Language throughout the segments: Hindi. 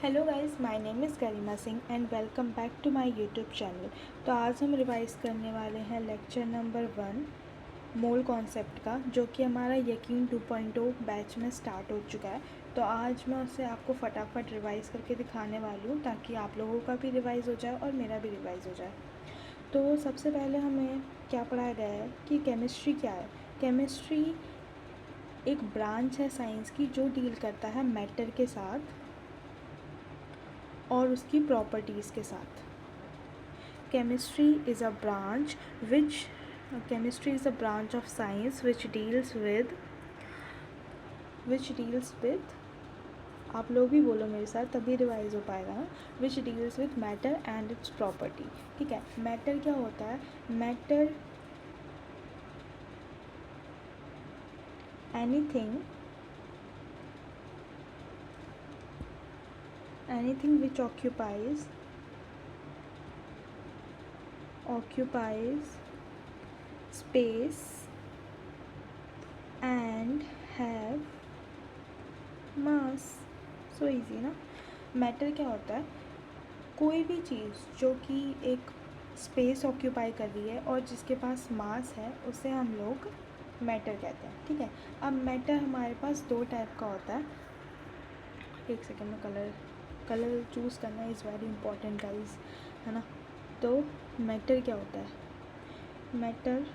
Hello guys, my name is Garima Singh and welcome back to my YouTube channel. तो आज हम रिवाइज़ करने वाले हैं लेक्चर नंबर 1 मोल कॉन्सेप्ट का, जो कि हमारा यकीन 2.0 बैच में स्टार्ट हो चुका है। तो आज मैं उसे आपको फटाफट रिवाइज़ करके दिखाने वाली हूँ ताकि आप लोगों का भी रिवाइज़ हो जाए और मेरा भी रिवाइज़ हो जाए। तो सबसे पहले हमें क्या पढ़ाया गया है कि केमिस्ट्री क्या है। केमिस्ट्री एक ब्रांच है साइंस की जो डील करता है मैटर के साथ और उसकी प्रॉपर्टीज़ के साथ। Chemistry is a branch of science which deals with आप लोग भी बोलो मेरे साथ तभी रिवाइज हो पाएगा ना। Which deals with matter and it's property. ठीक है, मैटर क्या होता है? Matter anything which occupies space and have mass। So easy ना। मैटर क्या होता है? कोई भी चीज़ जो कि एक स्पेस ऑक्यूपाई कर रही है और जिसके पास मास है उसे हम लोग मैटर कहते हैं। ठीक है, अब मैटर हमारे पास दो टाइप का होता है। एक सेकेंड में कलर चूज़ करना इज़ वेरी इंपॉर्टेंट गाइस, है ना। तो मैटर क्या होता है? मैटर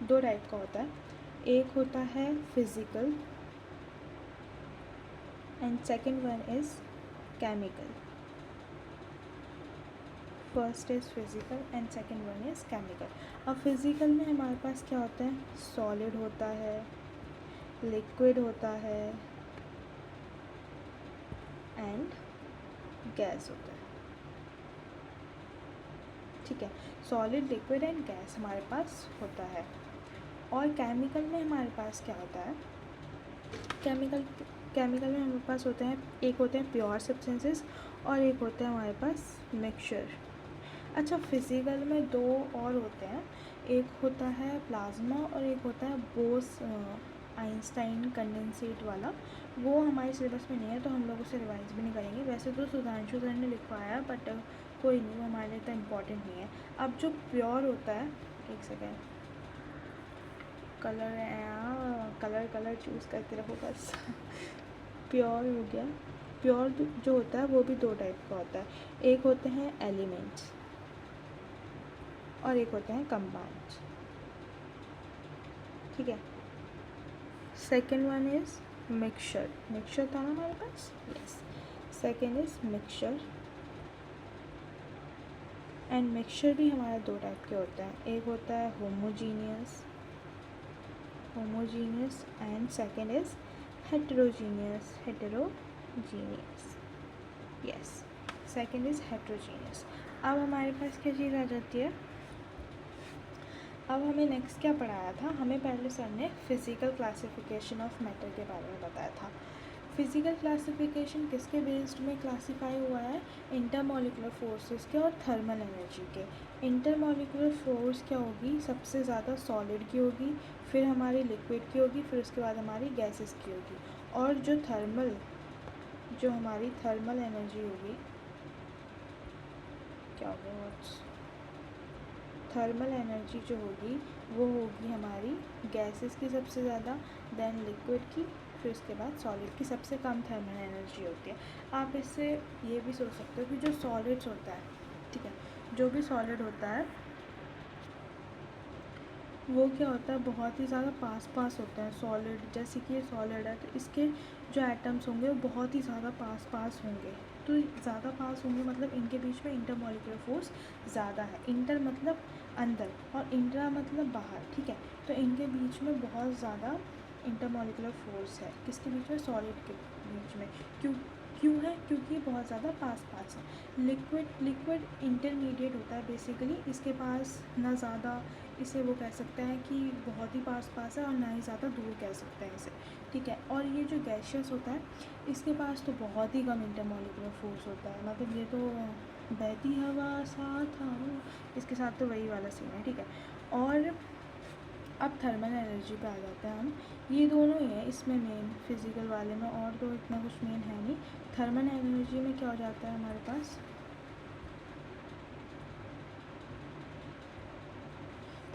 दो टाइप का होता है। एक होता है physical and second one is chemical. First is physical and second one is chemical. अब फिज़िकल में हमारे पास क्या होता है? सॉलिड होता है, लिक्विड होता है एंड गैस होता है। ठीक है, सॉलिड, लिक्विड एंड गैस हमारे पास होता है। और केमिकल में हमारे पास क्या होता है? केमिकल में हमारे पास होते हैं, एक होते हैं प्योर सब्सटेंसेस और एक होता है हमारे पास मिक्सचर। अच्छा, फिज़िकल में दो और होते हैं, एक होता है प्लाज्मा और एक होता है बोस आइंस्टाइन कंडेंसेट वाला। वो हमारे सिलेबस में नहीं है तो हम लोग उसे रिवाइज भी नहीं करेंगे। वैसे तो सुधांशु सर ने लिखवाया बट कोई नहीं, वो हमारे लिए इतना इम्पोर्टेंट नहीं है। अब जो प्योर होता है, एक सेकेंड, कलर चूज़ करते रहो बस। प्योर हो गया। प्योर जो होता है वो भी दो टाइप का होता है, एक होते हैं एलिमेंट्स और एक होते हैं कंपाउंड्स। ठीक है, सेकेंड वन इज़ मिक्सचर था ना हमारे पास। Yes, second is mixture and mixture भी हमारे दो टाइप के होते हैं, एक होता है homogeneous and second is heterogeneous. Yes, second is heterogeneous. अब हमारे पास क्या चीज़ आ जाती है? अब हमें नेक्स्ट क्या पढ़ाया था? हमें पहले सर ने फिज़िकल क्लासिफिकेशन ऑफ मैटर के बारे में बताया था। फिज़िकल क्लासिफिकेशन किसके बेस्ड में क्लासीफाई हुआ है? इंटरमॉलिकुलर फोर्सेस के और थर्मल एनर्जी के। इंटरमॉलिकुलर फोर्स क्या होगी? सबसे ज़्यादा सॉलिड की होगी, फिर हमारी लिक्विड की होगी, फिर उसके बाद हमारी गैसेस की होगी। और जो हमारी थर्मल एनर्जी होगी, क्या हो गया वर्ड्स, थर्मल एनर्जी जो होगी वो होगी हमारी गैसेस की सबसे ज़्यादा, देन लिक्विड की, फिर उसके बाद सॉलिड की सबसे कम थर्मल एनर्जी होती है। आप इससे ये भी सोच सकते हो कि जो सॉलिड्स होता है, ठीक है, जो भी सॉलिड होता है वो क्या होता है? बहुत ही ज़्यादा पास होता है सॉलिड। जैसे कि ये सॉलिड है तो इसके जो एटम्स होंगे वो बहुत ही ज़्यादा पास होंगे। तो ज़्यादा पास होंगे मतलब इनके बीच में इंटरमॉलिक्यूलर फोर्स ज़्यादा है। इंटर मतलब अंदर और इंट्रा मतलब बाहर। ठीक है, तो इनके बीच में बहुत ज़्यादा इंटरमॉलिक्यूलर फोर्स है। किसके बीच में? सॉलिड के बीच में। क्यों है? क्योंकि बहुत ज़्यादा पास है। लिक्विड इंटरमीडिएट होता है बेसिकली, इसके पास ना ज़्यादा, इसे वो कह सकते हैं कि बहुत ही पास है और ना ही ज़्यादा दूर कह सकते हैं इसे। ठीक है, और ये जो गैशियस होता है इसके पास तो बहुत ही कम इंटरमॉलिक्यूलर फोर्स होता है, मतलब ये तो बहती हवा साथ आओ, इसके साथ तो वही वाला सीन है। ठीक है, और अब थर्मल एनर्जी पे आ जाते हैं हम। ये दोनों ही है इसमें मेन, फिज़िकल वाले में, और तो इतना कुछ मेन है नहीं। थर्मल एनर्जी में क्या हो जाता है हमारे पास,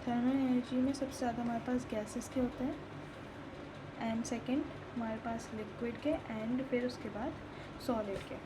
थर्मल एनर्जी में सबसे ज़्यादा हमारे पास गैसेस के होते हैं, एंड सेकंड हमारे पास लिक्विड के, एंड फिर उसके बाद सॉलिड के।